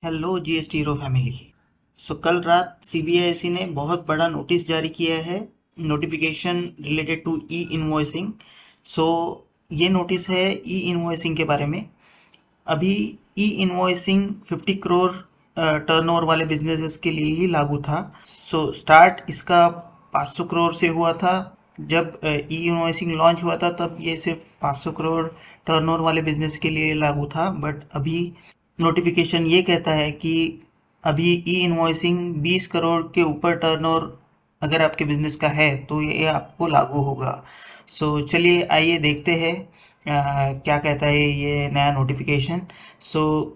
Hello GST hero family. कल रात CBIC ने बहुत बड़ा नोटिस जारी किया है, notification related to e invoicing. So ये नोटिस है ई इनवॉइसिंग के बारे में। अभी ई इनवॉइसिंग 50 करोड़ टर्नओवर वाले बिजनेसेस के लिए ही लागू था। स्टार्ट इसका 500 करोड़ से हुआ था। जब ई इनवॉइसिंग लॉन्च हुआ था तब ये सिर्फ 500 करोड़ टर्नओवर वाले बिजनेस के लिए लागू था, बट अभी नोटिफिकेशन ये कहता है कि अभी ई इनवॉइसिंग 20 करोड़ के ऊपर टर्नओवर अगर आपके बिजनेस का है तो ये आपको लागू होगा। चलिए आइए देखते हैं क्या कहता है ये नया नोटिफिकेशन।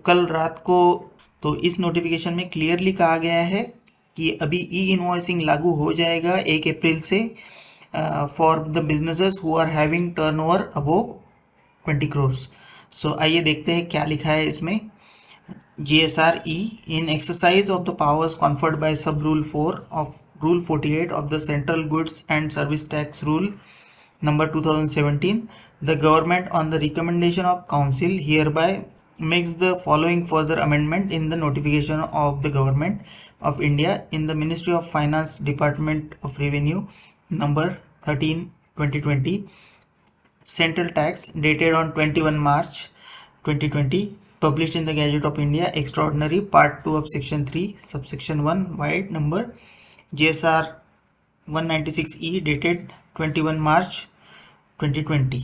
कल रात को तो इस नोटिफिकेशन में क्लियरली कहा गया है कि अभी ई इनवॉइसिंग लागू हो जाएगा 1 अप्रैल से for the businesses who are having turnover above 20 crore. आइए देखते हैं क्या लिखा है इसमें। GSRE in exercise of the powers conferred by sub rule 4 of rule 48 of the Central Goods and Service Tax Rule number 2017, the government on the recommendation of council hereby makes the following further amendment in the notification of the government of India in the Ministry of Finance Department of Revenue number 13 2020, Central Tax, dated on 21 March 2020, published in the Gazette of India, Extraordinary, Part 2 of Section 3, Subsection 1, Wide Number GSR 196E, dated 21 March 2020.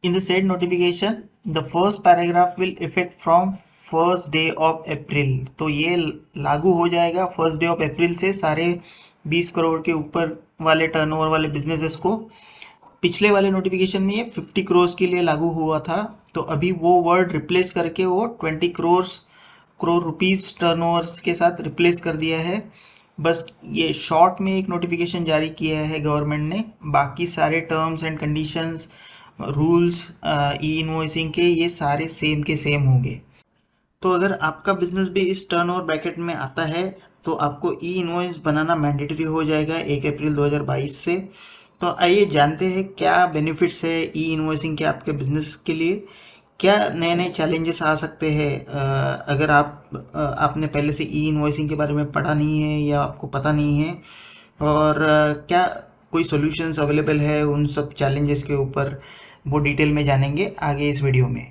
In the said notification, the first paragraph will effect from first day of April. तो ये लागू हो जाएगा first day of April से सारे 20 करोड़ के ऊपर वाले टर्नओवर वाले बिजनेसेस को। पिछले वाले नोटिफिकेशन में ये 50 करोड़ के लिए लागू हुआ था, तो अभी वो वर्ड रिप्लेस करके वो 20 करोड़ रुपीस टर्नओवर्स के साथ रिप्लेस कर दिया है। बस ये शॉर्ट में एक नोटिफिकेशन जारी किया है गवर्नमेंट ने, बाकी सारे terms and conditions rules E invoicing के ये सारे सेम के सेम होंगे। तो अगर आपका बिजनेस भी इस टर्नओवर ब्रैकेट में आता है तो आपको ई इनवॉइस बनाना मैंडेटरी हो जाएगा 1 अप्रैल 2022 से। तो आइए जानते हैं क्या बेनिफिट्स है ई इनवॉइसिंग के आपके बिजनेस के लिए, क्या नए नए चैलेंजेस आ सकते हैं अगर आपने पहले से ई इनवॉइसिंग के बारे में पढ़ा नहीं है या आपको पता नहीं है, और क्या कोई सॉल्यूशंस अवेलेबल है उन सब चैलेंजेस के ऊपर, वो डिटेल में जानेंगे आगे इस वीडियो में।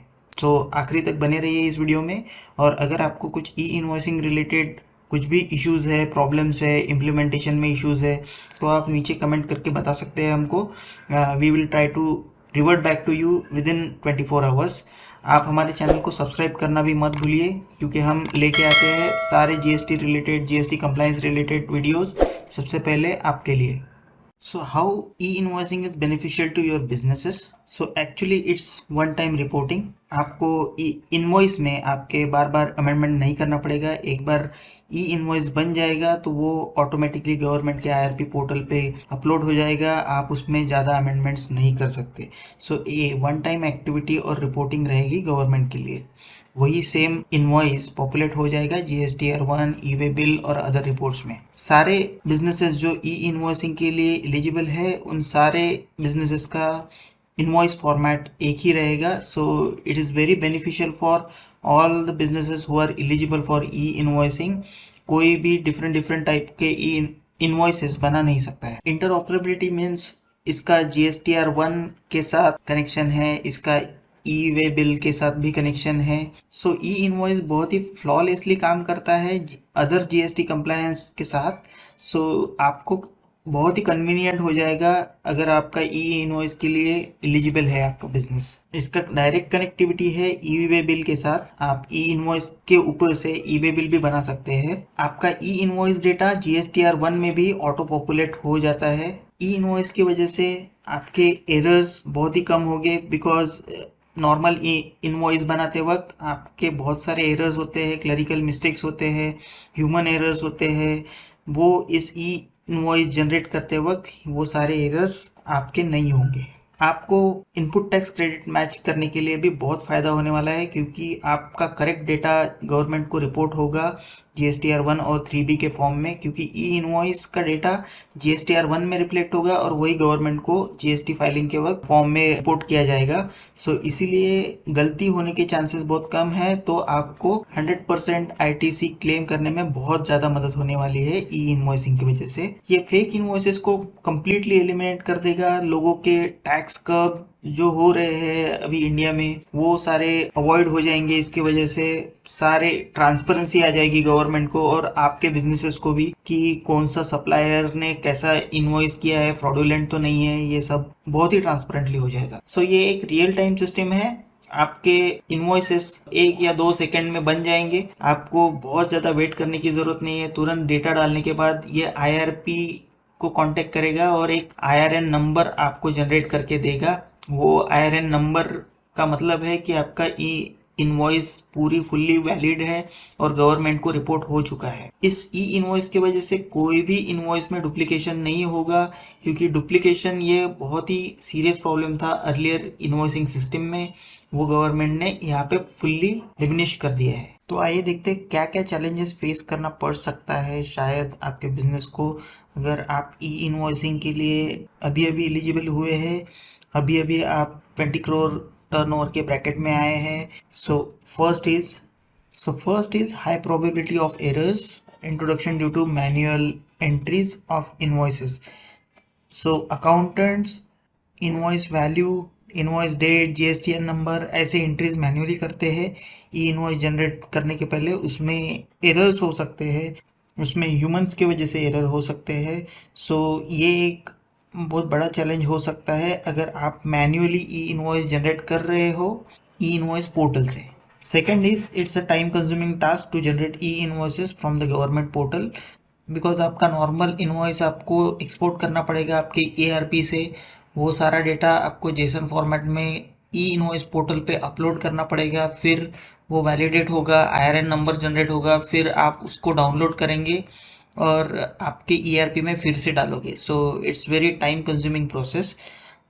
आखिरी तक बने रहिए इस वीडियो में। और अगर आपको कुछ ई इनवॉइसिंग रिलेटेड कुछ भी इश्यूज़ है, प्रॉब्लम्स है, इम्प्लीमेंटेशन में इश्यूज़ है, तो आप नीचे कमेंट करके बता सकते हैं हमको। We will try to revert back to you within 24 hours. आप हमारे चैनल को सब्सक्राइब करना भी मत भूलिए, क्योंकि हम लेके आते हैं सारे GST related, GST compliance related videos सबसे पहले आपके लिए। How e-invoicing is beneficial to your businesses? Actually it's one time reporting। आपको इनवॉइस में आपके बार बार अमेंडमेंट नहीं करना पड़ेगा। एक बार ई इनवॉइस बन जाएगा तो वो ऑटोमेटिकली गवर्नमेंट के आईआरपी पोर्टल पे अपलोड हो जाएगा, आप उसमें ज़्यादा अमेंडमेंट्स नहीं कर सकते। ये वन टाइम एक्टिविटी और रिपोर्टिंग रहेगी गवर्नमेंट के लिए। वही सेम इनवॉइस पॉपुलेट हो जाएगा जीएसटीआर 1, ई वे बिल और अदर रिपोर्ट्स में। सारे बिजनेसेस जो ई इनवॉइसिंग के लिए एलिजिबल है उन सारे बिजनेसेस का इनवॉइस फॉर्मेट एक ही रहेगा। It is very beneficial for all the businesses who are eligible for e invoicing. कोई भी डिफरेंट टाइप के ई इनवॉइसेस बना नहीं सकता है। इंटरऑपरेबिलिटी मीन्स इसका जीएसटीआर 1 के साथ कनेक्शन है, इसका ई वे बिल के साथ भी कनेक्शन है। ई इनवॉइस बहुत ही फ्लॉलेसली काम करता है अदर जीएसटी कंप्लायंस के साथ। आपको बहुत ही कन्वीनियंट हो जाएगा अगर आपका ई इनवॉइस के लिए एलिजिबल है आपका बिजनेस। इसका डायरेक्ट कनेक्टिविटी है ई वे बिल के साथ। आप ई इनवॉइस के ऊपर से ई वे बिल भी बना सकते हैं। आपका ई इनवॉइस डेटा जीएसटीआर 1 में भी ऑटो पॉपुलेट हो जाता है। ई इनवॉइस की वजह से आपके एरर्स बहुत ही कम हो गए, बिकॉज नॉर्मल इनवॉइस बनाते वक्त आपके बहुत सारे एरर्स होते हैं, क्लरिकल मिस्टेक्स होते हैं, ह्यूमन एरर्स होते हैं। वो इस ई इनवॉइस जनरेट करते वक्त वो सारे एरर्स आपके नहीं होंगे। आपको इनपुट टैक्स क्रेडिट मैच करने के लिए भी बहुत फ़ायदा होने वाला है, क्योंकि आपका करेक्ट डेटा गवर्नमेंट को रिपोर्ट होगा GSTR 1 और 3B के फॉर्म में, क्योंकि ई इनवॉइस का डेटा GSTR 1 में रिफ्लेक्ट होगा और वही गवर्नमेंट को GST फाइलिंग के वक्त फॉर्म में रिपोर्ट किया जाएगा। सो इसीलिए गलती होने के चांसेस बहुत कम है, तो आपको 100% ITC क्लेम करने में बहुत ज़्यादा मदद होने वाली है ई इनवॉइसिंग की वजह से। ये फेक इनवॉइसेस को कम्प्लीटली एलिमिनेट कर देगा। लोगों के टैक्स कर्व जो हो रहे हैं अभी इंडिया में, वो सारे अवॉइड हो जाएंगे। इसकी वजह से सारे ट्रांसपेरेंसी आ जाएगी गवर्नमेंट को और आपके बिजनेसेस को भी, कि कौन सा सप्लायर ने कैसा इनवॉइस किया है, फ्रॉडुलेंट तो नहीं है, ये सब बहुत ही ट्रांसपेरेंटली हो जाएगा। सो ये एक रियल टाइम सिस्टम है। आपके इनवॉइसेस 1 या 2 सेकंड में बन जाएंगे। आपको बहुत ज़्यादा वेट करने की ज़रूरत नहीं है। तुरंत डेटा डालने के बाद ये IRP को कांटेक्ट करेगा और एक IRN नंबर आपको जनरेट करके देगा। वो IRN नंबर का मतलब है कि आपका इनवॉइस पूरी फुल्ली वैलिड है और गवर्नमेंट को रिपोर्ट हो चुका है। इस ई इनवॉइस की वजह से कोई भी इनवॉइस में डुप्लीकेशन नहीं होगा, क्योंकि डुप्लीकेशन ये बहुत ही सीरियस प्रॉब्लम था अर्लियर इनवॉइसिंग सिस्टम में। वो गवर्नमेंट ने यहाँ पे फुल्ली डिमिनिश कर दिया है। तो आइए देखते हैं क्या क्या चैलेंजेस फेस करना पड़ सकता है शायद आपके बिजनेस को, अगर आप ई इनवॉइसिंग के लिए अभी अभी एलिजिबल हुए हैं, अभी अभी आप 20 करोड़ टर्नओवर के ब्रैकेट में आए हैं। So first is high probability of errors, introduction due to manual entries of invoices. So accountants invoice value, invoice date, GSTN number ऐसे एंट्रीज मैन्युअली करते हैं ई इनवॉइस जनरेट करने के पहले। उसमें एरर्स हो सकते हैं, उसमें ह्यूमंस की वजह से एरर हो सकते हैं। सो ये एक बहुत बड़ा चैलेंज हो सकता है अगर आप मैन्युअली ई इनवॉइस जनरेट कर रहे हो ई इनवॉइस पोर्टल से। Second is it's a time consuming task to generate e invoices from the government portal, because आपका नॉर्मल इनवॉइस आपको एक्सपोर्ट करना पड़ेगा आपके ARP से। वो सारा डेटा आपको जेसन फॉर्मेट में ई इनवॉइस पोर्टल पे अपलोड करना पड़ेगा, फिर वो वैलिडेट होगा, IRN नंबर जनरेट होगा, फिर आप उसको डाउनलोड करेंगे और आपके ERP में फिर से डालोगे। So it's very time consuming process.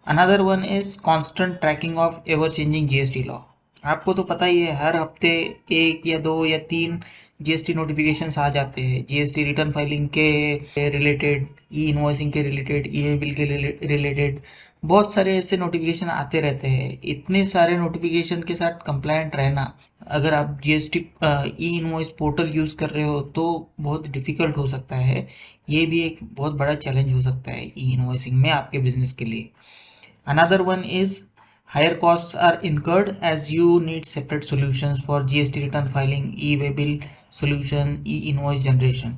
Another one is constant tracking of ever changing GST law. आपको तो पता ही है, हर हफ्ते 1 या 2 या 3 GST नोटिफिकेशंस आ जाते हैं, GST रिटर्न फाइलिंग के रिलेटेड, ई इनवॉइसिंग के रिलेटेड, ई बिल के रिलेटेड बहुत सारे ऐसे नोटिफिकेशन आते रहते हैं। इतने सारे नोटिफिकेशन के साथ कंप्लायंट रहना, अगर आप GST ई इनवॉइस पोर्टल यूज़ कर रहे हो तो बहुत डिफ़िकल्ट हो सकता है। ये भी एक बहुत बड़ा चैलेंज हो सकता है ई इनवॉइसिंग में आपके बिजनेस के लिए। Another one is higher costs are incurred as you need separate solutions for GST return filing, e-way bill solution, e-invoice generation।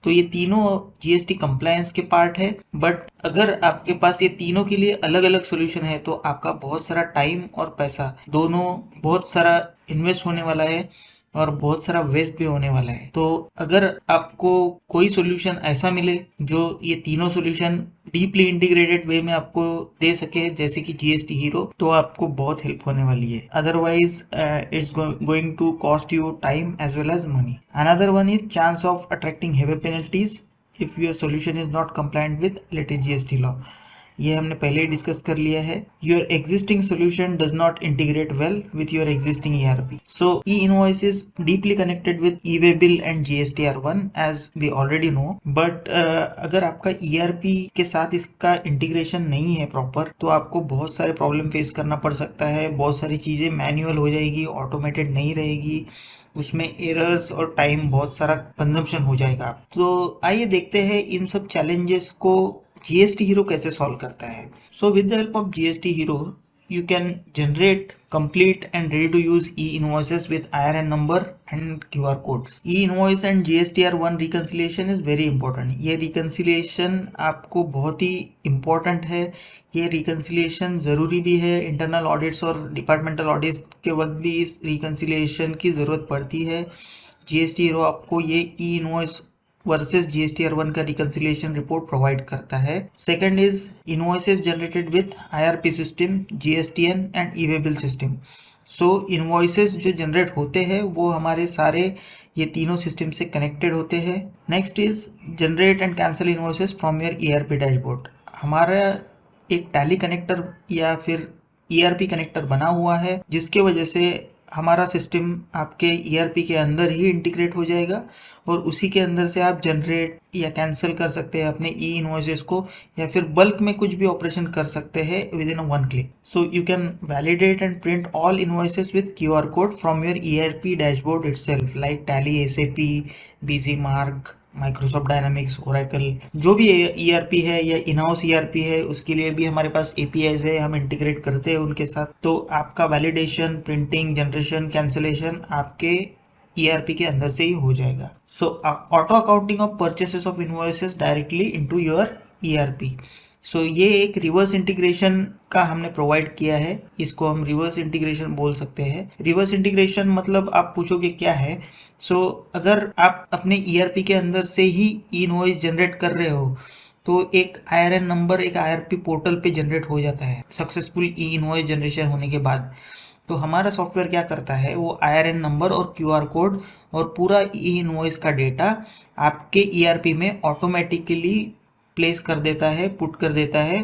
तो ये तीनों GST compliance के पार्ट है, बट अगर आपके पास ये तीनों के लिए अलग अलग सोल्यूशन है तो आपका बहुत सारा टाइम और पैसा दोनों बहुत सारा इन्वेस्ट होने वाला है और बहुत सारा वेस्ट भी होने वाला है। तो अगर आपको कोई सोल्यूशन ऐसा मिले जो ये तीनों सोल्यूशन डीपली इंटीग्रेटेड वे में आपको दे सके, जैसे कि GST हीरो, तो आपको बहुत हेल्प होने वाली है। Otherwise it's going to cost you time as well as money. Another one is chance of attracting heavy penalties if your solution is not compliant with latest GST law. ये हमने पहले ही डिस्कस कर लिया है। Your existing solution does not integrate well with your existing ERP। So e invoice is deeply connected with e-way bill and GSTR1 as we already know, but अगर आपका ERP के साथ इसका इंटीग्रेशन नहीं है प्रॉपर, तो आपको बहुत सारे प्रॉब्लम फेस करना पड़ सकता है। बहुत सारी चीज़ें मैन्युअल हो जाएगी, ऑटोमेटेड नहीं रहेगी, उसमें एरर्स और टाइम बहुत सारा कंजम्पशन हो जाएगा। तो आइए देखते हैं इन सब चैलेंजेस को GST हीरो कैसे सॉल्व करता है। So with the help of GST hero you can generate complete and ready to use e-invoices with IRN number and QR codes. E-invoice and GSTR1 reconciliation is very important. ये reconciliation आपको बहुत ही important है। ये reconciliation ज़रूरी भी है। internal audits और departmental audits के वक्त भी इस reconciliation की ज़रूरत पड़ती है। GST हीरो आपको ये e-invoice वर्सेस GSTR1 का रिकंसिलिएशन रिपोर्ट प्रोवाइड करता है। Second is invoices generated with IRP system, GSTN and e-way bill system. So invoices जो जनरेट होते हैं वो हमारे सारे ये तीनों सिस्टम से कनेक्टेड होते हैं। Next is generate and cancel invoices from your ERP dashboard. हमारा एक टैली कनेक्टर या फिर ईआरपी कनेक्टर बना हुआ है, जिसके वजह से हमारा सिस्टम आपके ईआरपी के अंदर ही इंटीग्रेट हो जाएगा और उसी के अंदर से आप जनरेट या कैंसिल कर सकते हैं अपने ई इनवॉइसेस को, या फिर बल्क में कुछ भी ऑपरेशन कर सकते हैं within one click. So you can validate and print all invoices with QR code from your ERP dashboard itself, like Tally, SAP, BG Marg, Microsoft Dynamics, Oracle. जो भी ईआरपी है या इन हाउस ईआरपी है उसके लिए भी हमारे पास एपीआईज है, हम इंटीग्रेट करते हैं उनके साथ. तो आपका वैलिडेशन, प्रिंटिंग, जनरेशन, कैंसिलेशन आपके ईआरपी के अंदर से ही हो जाएगा. So auto accounting of purchases of invoices directly into your ERP. So ये एक रिवर्स इंटीग्रेशन का हमने प्रोवाइड किया है, इसको हम रिवर्स इंटीग्रेशन बोल सकते हैं. रिवर्स इंटीग्रेशन मतलब आप पूछोगे क्या है. सो अगर आप अपने ईआरपी के अंदर से ही इनवॉइस जनरेट कर रहे हो तो एक आईआरएन नंबर एक आईआरपी पोर्टल पे जनरेट हो जाता है सक्सेसफुल ई इनवॉइस जनरेशन होने के बाद. तो हमारा सॉफ्टवेयर क्या करता है, वो आईआरएन नंबर और क्यूआर कोड और पूरा ई इनवॉइस का डेटा आपके ईआरपी में ऑटोमेटिकली प्लेस कर देता है, पुट कर देता है,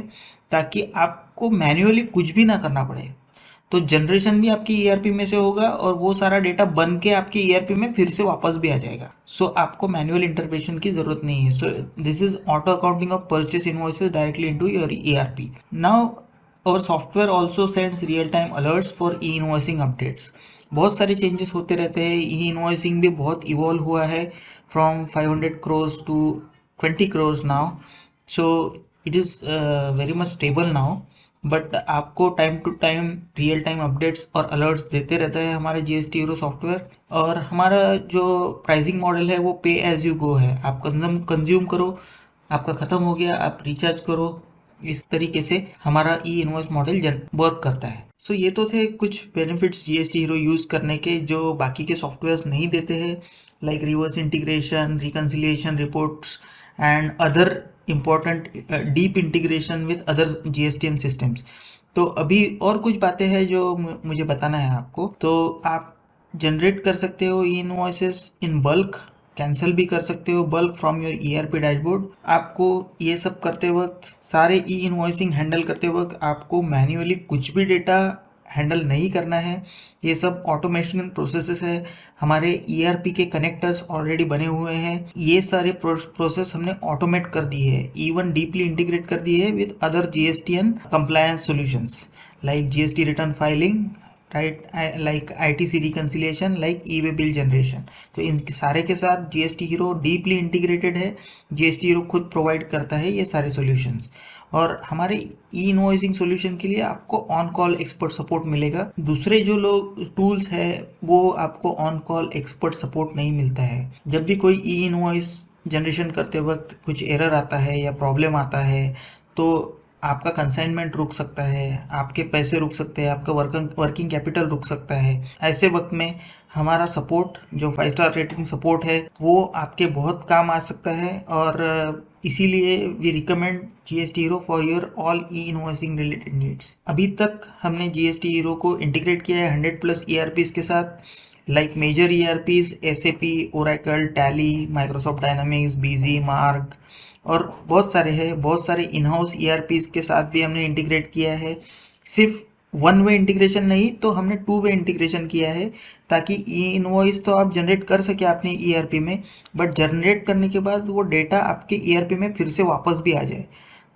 ताकि आपको मैन्युअली कुछ भी ना करना पड़े. तो जनरेशन भी आपकी ईआरपी में से होगा और वो सारा डेटा बन के आपके ईआरपी में फिर से वापस भी आ जाएगा. सो आपको मैनुअल इंटरवेंशन की जरूरत नहीं है. So this is auto accounting of purchase invoices directly into your ERP. Now और software also sends real time alerts for e invoicing updates. बहुत सारे चेंजेस होते रहते हैं. ई इनवॉइसिंग भी बहुत इवॉल्व हुआ है from 500 crores to 20 crores now. So it is very much stable now, but आपको time to time real time updates और अलर्ट्स देते रहता है हमारा जीएसटी हीरो सॉफ्टवेयर. और हमारा जो प्राइसिंग मॉडल है वो पे एज यू गो है. आप कंज्यूम करो, आपका ख़त्म हो गया आप रिचार्ज करो. इस तरीके से हमारा ई इनवॉइस मॉडल वर्क करता है. सो ये तो थे कुछ बेनिफिट्स जीएसटी हीरो यूज़ करने के जो बाकी के सॉफ्टवेयर्स नहीं देते हैं, like reverse integration, reconciliation reports and other important deep integration with other GSTN systems. तो अभी और कुछ बातें हैं जो मुझे बताना है आपको. तो आप जनरेट कर सकते हो ई इनवॉइसेस इन बल्क, कैंसिल भी कर सकते हो bulk from your ERP dashboard. आपको ये सब करते वक्त, सारे ई इनवॉइसिंग हैंडल करते वक्त आपको मैन्युअली कुछ भी डेटा हैंडल नहीं करना है. ये सब ऑटोमेशन प्रोसेसेस है. हमारे ईआरपी के कनेक्टर्स ऑलरेडी बने हुए हैं. ये सारे प्रोसेस हमने ऑटोमेट कर दिए हैं, इवन डीपली इंटीग्रेट कर दिए हैं with other GSTN compliance solutions like GST return filing, right, like ITC reconciliation, like E way bill generation. तो इन सारे के साथ जीएसटी हीरो डीपली इंटीग्रेटेड है. जीएसटी हीरो खुद प्रोवाइड करता है ये सारे सॉल्यूशंस. और हमारे ई इनवॉइसिंग सॉल्यूशन के लिए आपको ऑन कॉल एक्सपर्ट सपोर्ट मिलेगा. दूसरे जो लोग टूल्स है वो आपको ऑन कॉल एक्सपर्ट सपोर्ट नहीं मिलता है. जब भी कोई ई इनवॉइस जनरेशन करते वक्त कुछ एरर आता है या प्रॉब्लम आता है तो आपका कंसाइनमेंट रुक सकता है, आपके पैसे रुक सकते हैं, आपका वर्किंग कैपिटल रुक सकता है. ऐसे वक्त में हमारा सपोर्ट जो 5 स्टार रेटिंग सपोर्ट है वो आपके बहुत काम आ सकता है. और इसीलिए we recommend GST Hero for your all e invoicing related needs. अभी तक हमने जीएसटी हीरो को इंटीग्रेट किया है 100+ ईआरपीज के साथ, like major ERPs SAP, Oracle, Tally, Microsoft Dynamics, Busy, Marg और बहुत सारे हैं. बहुत सारे इन हाउस ईआरपीज के साथ भी हमने इंटीग्रेट किया है. सिर्फ वन वे इंटीग्रेशन नहीं, तो हमने 2 वे इंटीग्रेशन किया है ताकि ई इनवॉइस तो आप जनरेट कर सके अपने ईआरपी में, बट जनरेट करने के बाद वो डेटा आपके ईआरपी में फिर से वापस भी आ जाए.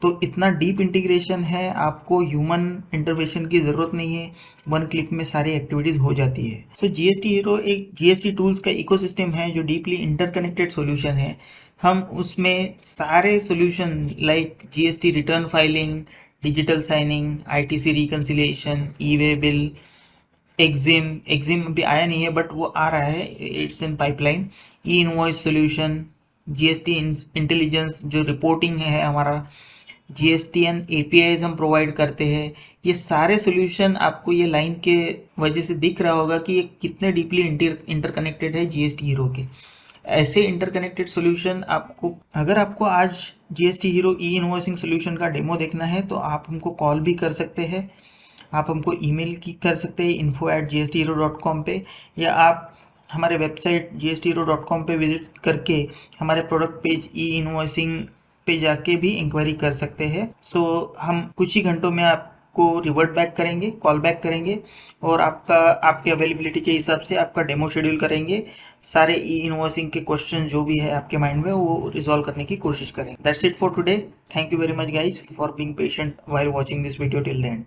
तो इतना डीप इंटीग्रेशन है, आपको ह्यूमन इंटरवेंशन की ज़रूरत नहीं है. 1 क्लिक में सारी एक्टिविटीज़ हो जाती है. सो जीएसटी हीरो एक जीएसटी टूल्स का इकोसिस्टम है जो डीपली इंटरकनेक्टेड सॉल्यूशन है. हम उसमें सारे solution like GST return filing, digital signing, ITC reconciliation, e way bill, exim अभी आया नहीं है बट वो आ रहा है, it's in pipeline, e invoice solution, GST intelligence जो रिपोर्टिंग है हमारा, जीएसटीएन एपीआईज हम प्रोवाइड करते हैं. ये सारे सॉल्यूशन आपको ये लाइन के वजह से दिख रहा होगा कि ये कितने डीपली इंटरकनेक्टेड है जीएसटी हीरो के. ऐसे इंटरकनेक्टेड सॉल्यूशन आपको, अगर आपको आज जीएसटी हीरो ई इनवॉइसिंग सॉल्यूशन का डेमो देखना है तो आप हमको कॉल भी कर सकते हैं, आप हमको ईमेल की कर सकते हैं info@gsthero.com पे, या आप हमारे वेबसाइट gsthero.com पे विजिट करके हमारे प्रोडक्ट पेज ई इनवॉइसिंग पे जाके भी इंक्वायरी कर सकते हैं। सो हम कुछ ही घंटों में आपको रिवर्ट बैक करेंगे, कॉल बैक करेंगे और आपके अवेलेबिलिटी के हिसाब से आपका डेमो शेड्यूल करेंगे। सारे ई इनवॉइसिंग के क्वेश्चन जो भी है आपके माइंड में वो रिजॉल्व करने की कोशिश करेंगे। That's it for today. Thank you very much guys for being patient while watching this video till the end.